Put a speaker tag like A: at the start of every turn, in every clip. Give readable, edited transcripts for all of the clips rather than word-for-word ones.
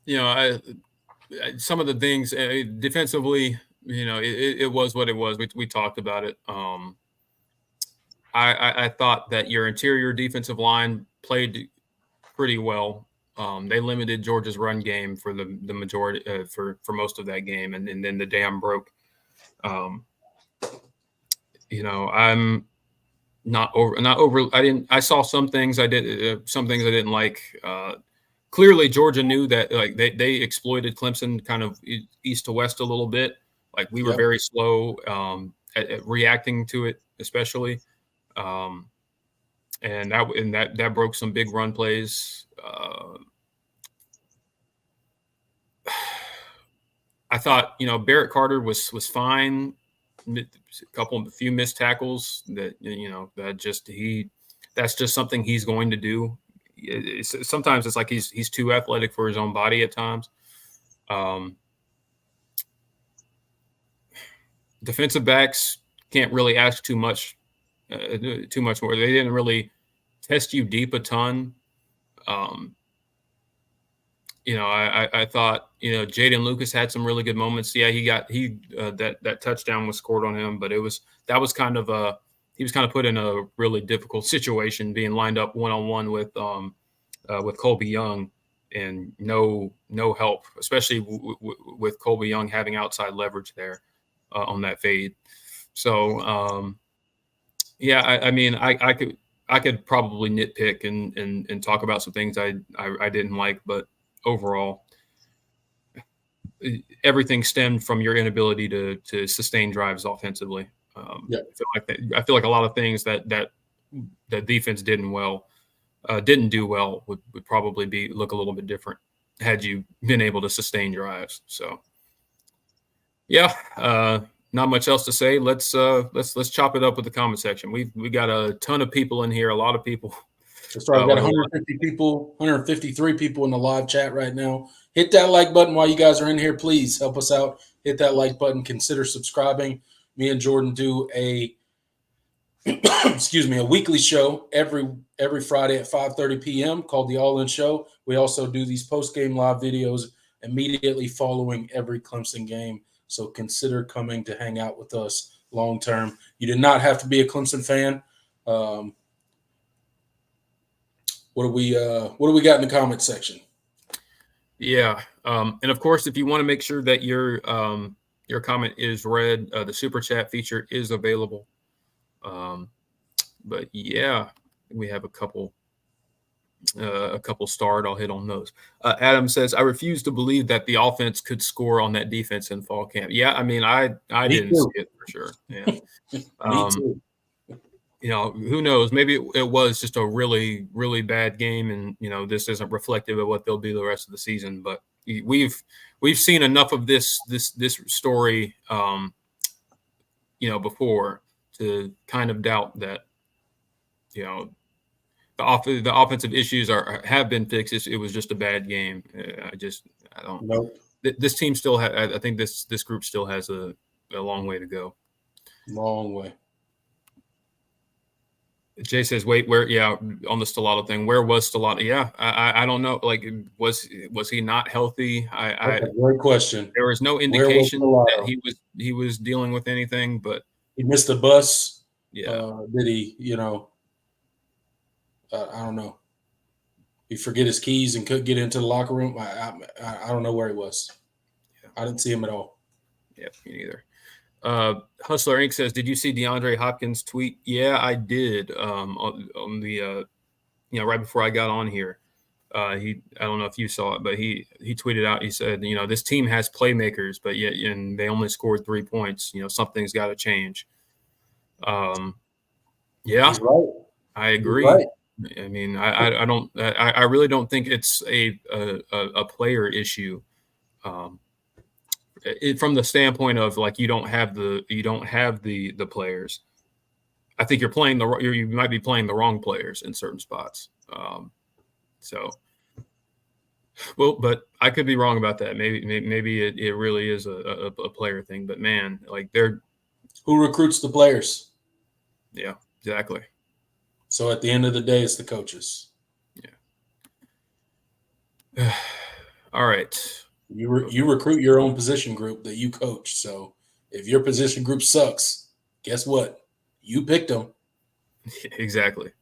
A: some of the things defensively, it was what it was. We talked about it. I thought that your interior defensive line played pretty well. They limited Georgia's run game for the majority for most of that game, and then the dam broke. I'm not over. I saw some things I did, some things I didn't like. Clearly, Georgia knew that they exploited Clemson kind of east to west a little bit. Like we were very slow at reacting to it, especially. And that broke some big run plays. I thought Barrett Carter was fine. A few missed tackles that's just something he's going to do. Sometimes it's like he's too athletic for his own body at times. Defensive backs can't really ask too much more. They didn't really test you deep a ton. I thought Jaden Lucas had some really good moments. Yeah, that touchdown was scored on him, but he was kind of put in a really difficult situation, being lined up one-on-one with Colby Young, and no help, especially with Colby Young having outside leverage there on that fade. So I could probably nitpick and talk about some things I didn't like, but overall, everything stemmed from your inability to sustain drives offensively. I feel like a lot of things that defense didn't do well would probably look a little bit different had you been able to sustain drives. So, not much else to say. Let's chop it up with the comment section. We got a ton of people in here, a lot of people.
B: That's right. We got 150 people, 153 people in the live chat right now. Hit that like button while you guys are in here. Please help us out. Hit that like button. Consider subscribing. Me and Jordan do a weekly show every Friday at 5:30 p.m. called the All In Show. We also do these post-game live videos immediately following every Clemson game. So consider coming to hang out with us long term. You do not have to be a Clemson fan. What do we got in the comment section?
A: Yeah, and of course, if you want to make sure that your comment is read, the super chat feature is available. But yeah, we have a couple starred. I'll hit on those. Adam says, "I refuse to believe that the offense could score on that defense in fall camp." Yeah, I mean, I didn't see it for sure. Yeah.
B: Me too.
A: Who knows? Maybe it was just a really, really bad game, and this isn't reflective of what they'll be the rest of the season. But we've seen enough of this story, before to kind of doubt that, the offensive issues have been fixed. It was just a bad game. I don't.
B: Nope.
A: This team still I think this group still has a long way to go.
B: Long way.
A: Jay says, "Wait, where? Yeah, on the Stellato thing. Where was Stellato? Yeah, I don't know. Like, was he not healthy?
B: Great question.
A: There was no indication that he was dealing with anything, but
B: he missed the bus.
A: Yeah.
B: Did he? I don't know. He forget his keys and couldn't get into the locker room. I don't know where he was. Yeah. I didn't see him at all.
A: Yeah, me neither. Hustler Inc. says, "Did you see DeAndre Hopkins' tweet?" Yeah, I did. On the right before I got on here, I don't know if you saw it, but he tweeted out. He said, "This team has playmakers, but yet and they only scored 3 points. Something's got to change." Yeah,
B: he's right.
A: I agree.
B: Right.
A: I mean, I really don't think it's a player issue. From the standpoint of like you don't have the players. I think you might be playing the wrong players in certain spots. But I could be wrong about that. Maybe it really is a player thing. But man, like
B: who recruits the players?
A: Yeah, exactly.
B: So at the end of the day, it's the coaches.
A: Yeah. All right.
B: You recruit your own position group that you coach. So if your position group sucks, guess what? You picked them.
A: Exactly.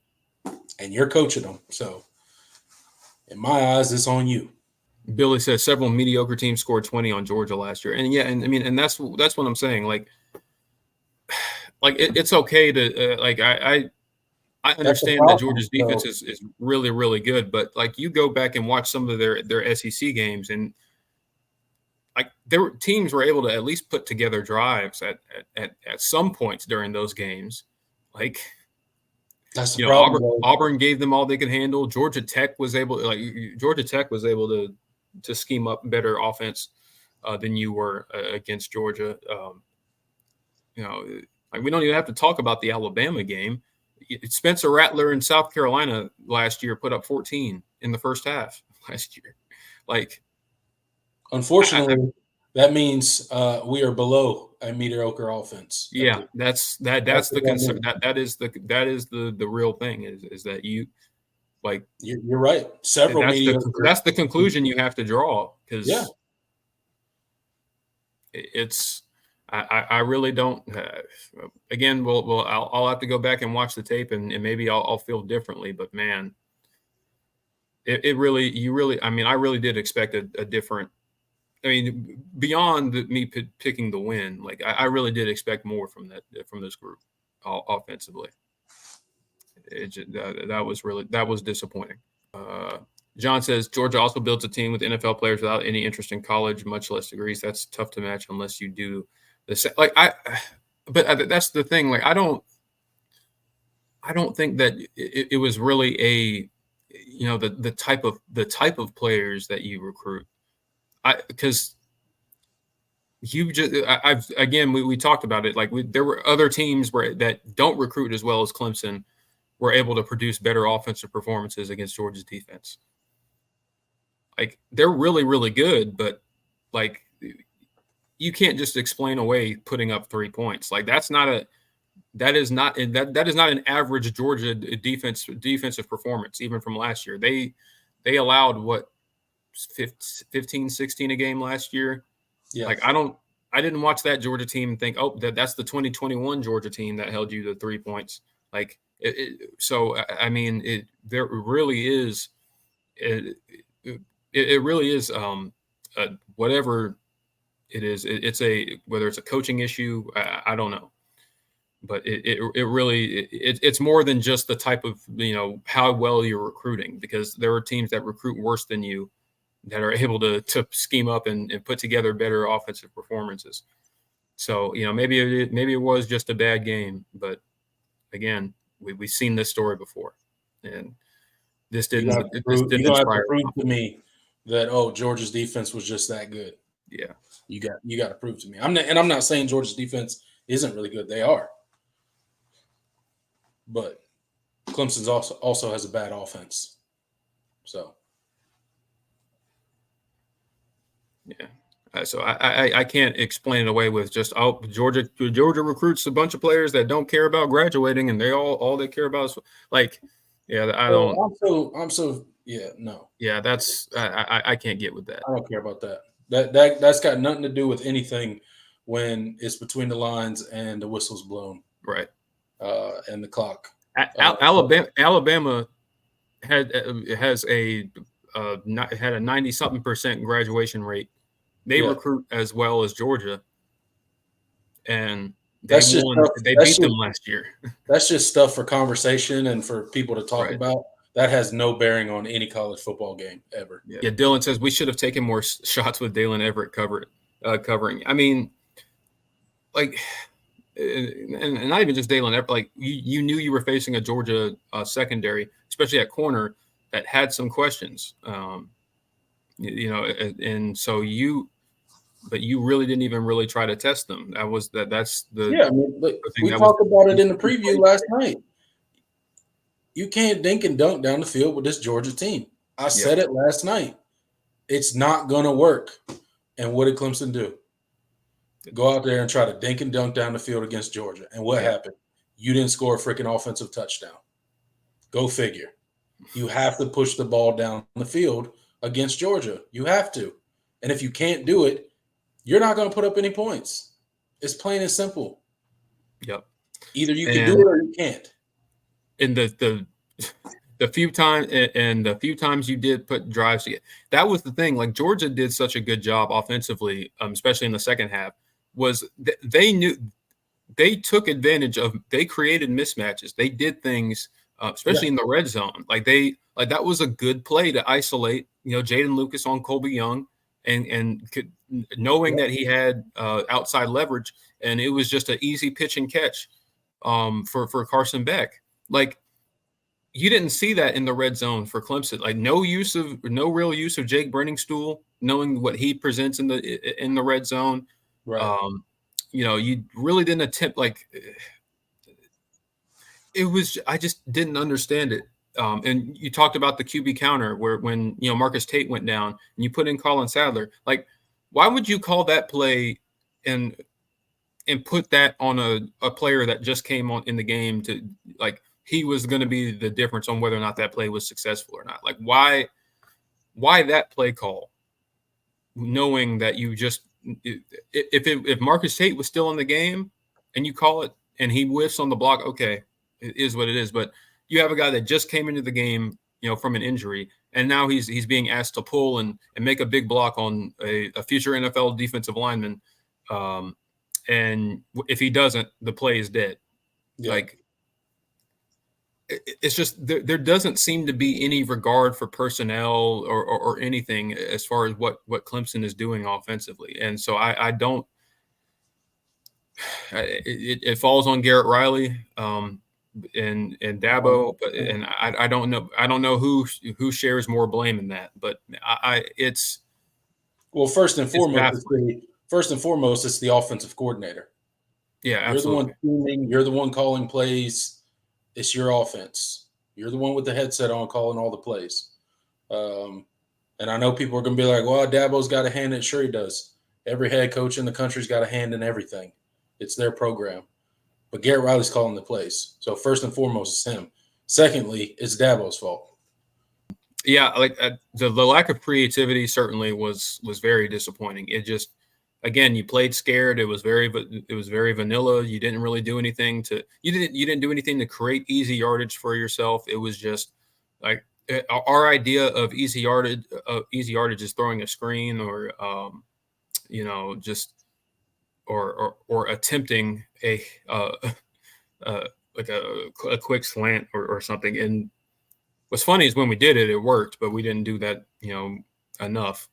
B: And you're coaching them. So in my eyes, it's on you.
A: Billy says several mediocre teams scored 20 on Georgia last year. And yeah, and I mean, and that's what I'm saying. Like it's okay to I understand that Georgia's defense is really, really good, but like you go back and watch some of their SEC games, and like teams were able to at least put together drives at some points during those games. Like
B: that's the problem.
A: Auburn gave them all they could handle. Georgia Tech was able to scheme up better offense than you were against Georgia. Like we don't even have to talk about the Alabama game. Spencer Rattler in South Carolina last year put up 14 in the first half last year. Like,
B: unfortunately, that means we are below a mediocre offense.
A: Yeah, that's the concern. That is the real thing is that you like.
B: You're right. Several mediocre.
A: That's the conclusion you have to draw because I really don't. Again, I'll have to go back and watch the tape, and maybe I'll feel differently. But man, I really did expect a different. I mean, beyond me picking the win, like I really did expect more from this group, offensively. That was disappointing. John says Georgia also builds a team with NFL players without any interest in college, much less degrees. That's tough to match unless you do the same. But that's the thing. Like I don't think that it was really the type of players that you recruit. Because we talked about it. Like there were other teams that don't recruit as well as Clemson were able to produce better offensive performances against Georgia's defense. Like they're really, really good, but like you can't just explain away putting up 3 points. Like that is not an average Georgia defensive performance, even from last year. They allowed what 15, 16 a game last year. Yeah. Like I didn't watch that Georgia team and think, oh, that's the 2021 Georgia team that held you to 3 points. Like there really is. It really is whatever it is. Whether it's a coaching issue, I don't know, but it's more than just the type of how well you're recruiting, because there are teams that recruit worse than you that are able to scheme up and put together better offensive performances. So maybe it was just a bad game, but again, we've seen this story before, and this didn't.
B: You don't have to prove to me that Georgia's defense was just that good.
A: Yeah,
B: you got to prove to me. I'm not saying Georgia's defense isn't really good. They are, but Clemson's also has a bad offense. So
A: yeah. So I can't explain it away with just Georgia recruits a bunch of players that don't care about graduating, and they all they care about is like I don't.
B: No.
A: Yeah, that's I can't get with that.
B: I don't care about that. That's got nothing to do with anything when it's between the lines and the whistle's blown.
A: Right.
B: And the clock.
A: Alabama had a 90-something% graduation rate. They recruit as well as Georgia, and they beat them last year.
B: That's just stuff for conversation and for people to talk about. That has no bearing on any college football game ever.
A: Yeah, Dylan says we should have taken more shots with Dalen Everett covering. I mean, like, and not even just Dalen Everett. Like, you knew you were facing a Georgia secondary, especially at corner, that had some questions. And so but you really didn't even really try to test them. That's the
B: we talked about it in the preview last night. You can't dink and dunk down the field with this Georgia team. I said it last night. It's not going to work. And what did Clemson do? Go out there and try to dink and dunk down the field against Georgia. And what happened? You didn't score a freaking offensive touchdown. Go figure. You have to push the ball down the field against Georgia. You have to. And if you can't do it, you're not going to put up any points. It's plain and simple.
A: Yep.
B: Either you can do
A: And
B: it or you can't.
A: in the few times you did put drives together, that was the thing. Like Georgia did such a good job offensively, especially in the second half. They knew they took advantage of. They created mismatches. They did things, especially in the red zone. Like that was a good play to isolate. Jaden Lucas on Colby Young, and knowing that he had outside leverage, and it was just an easy pitch and catch for Carson Beck. Like you didn't see that in the red zone for Clemson. Like no real use of Jake Brenningstool, knowing what he presents in the red zone.
B: Right.
A: You really didn't attempt. Like it was. I just didn't understand it. And you talked about the QB counter when Marcus Tate went down and you put in Colin Sadler. Like, why would you call that play and put that on a player that just came on in the game to like he was going to be the difference on whether or not that play was successful or not? Like why that play call, knowing that you just if Marcus Tate was still in the game and you call it and he whiffs on the block, okay, it is what it is. But you have a guy that just came into the game, from an injury, and now he's being asked to pull and make a big block on a future NFL defensive lineman. And if he doesn't, the play is dead.
B: Yeah.
A: Like it's just there doesn't seem to be any regard for personnel or anything as far as what Clemson is doing offensively. And so I don't. It falls on Garrett Riley and Dabo, and I don't know. I don't know who shares more blame in that, but it's.
B: Well, first and foremost,
A: baffling.
B: it's the offensive coordinator.
A: Yeah,
B: You're the one
A: absolutely.
B: scheming. You're the one calling plays. It's your offense. You're the one with the headset on calling all the plays. And I know people are going to be like, well, Dabo's got a hand in it. Sure he does. Every head coach in the country's got a hand in everything. It's their program. But Garrett Riley's calling the plays. So first and foremost, it's him. Secondly, it's Dabo's fault.
A: Yeah, like the lack of creativity certainly was very disappointing. It just, again, you played scared. It was very vanilla. You didn't really do anything you didn't do anything to create easy yardage for yourself. It was just like our idea of easy yardage is throwing a screen or just or attempting a like a quick slant or something. And what's funny is when we did it, it worked, but we didn't do that, enough.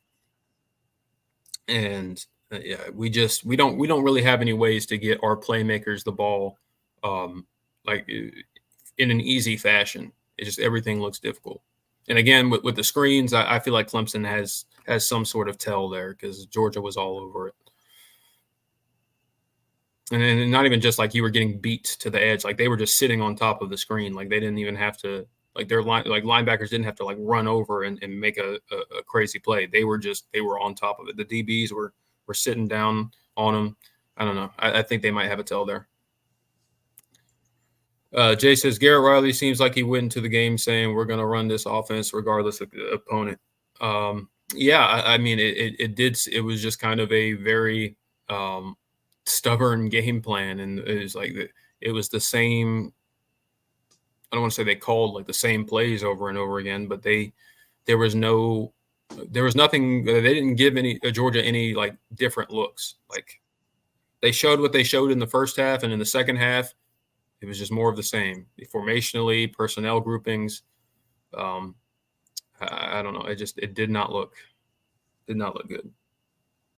A: And yeah, we don't really have any ways to get our playmakers the ball, like in an easy fashion. It just everything looks difficult. And again, with the screens, I feel like Clemson has some sort of tell there because Georgia was all over it. And then not even just like you were getting beat to the edge, like they were just sitting on top of the screen, like they didn't even have to. Like linebackers didn't have to like run over and make a crazy play. They were on top of it. The DBs were sitting down on them. I don't know. I think they might have a tell there. Jay says Garrett Riley seems like he went into the game saying we're going to run this offense regardless of the opponent. Yeah, I mean it did. It was just kind of a very stubborn game plan, and it was the same. I don't want to say they called like the same plays over and over again, but there was nothing. They didn't give Georgia any like different looks. Like they showed what they showed in the first half, and in the second half, it was just more of the same. Formationally, personnel groupings. I don't know. It did not look good.